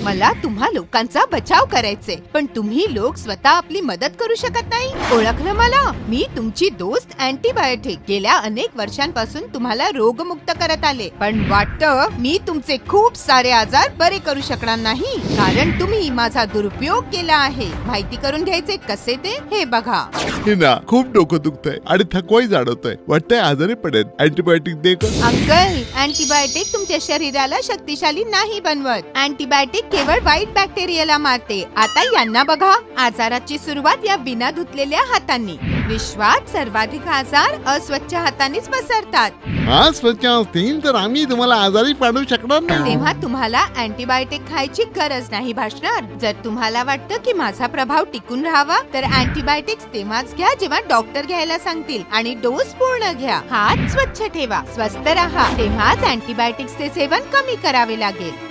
मला तुम्हा लोकांचा बचाव करायचे, पण तुम्ही लोक स्वतः आपली मदत करू शकत नाही. ओळखलं मला? मी तुमची दोस्त अँटीबायोटिक. गेल्या अनेक वर्षांपासून तुम्हाला रोगमुक्त करत आले, पण वाटतं मी तुमचे खूप सारे आजार बरे करू शकणार नाही, कारण तुम्ही माझा दुरुपयोग केला आहे. माहिती करून घ्यायचे कसे ते हे बघा. हिना, खूप डोकं दुखतंय आणि थकवाही जाणवतोय. वाटतंय आजारी पडेल. अँटीबायोटिक दे का? अंकल, अँटीबायोटिक तुमच्या शरीराला शक्तिशाली नाही बनवत. अँटीबायोटिक केवळ वाईट बॅक्टेरियाला मारते. आता यांना बघा. आजाराची सुरुवात या बिना धुतलेल्या हातांनी. विश्वात सर्वाधिक आजार अस्वच्छ हातांनीच पसरतात. हा, स्वच्छ असतील तर आम्ही तुम्हाला आजारी पाडू शकणार नाही. तेव्हा तुम्हाला अँटीबायोटिक खायची गरज नाही भासणार. जर तुम्हाला वाटतं की माझा प्रभाव टिकून राहावा, तर अँटीबायोटिक्स तेव्हाच घ्या जेव्हा डॉक्टर घ्यायला सांगतील, आणि डोस पूर्ण घ्या. हात स्वच्छ ठेवा, स्वस्थ राहा, तेव्हाच अँटीबायोटिक्सचे सेवन कमी करावे लागेल.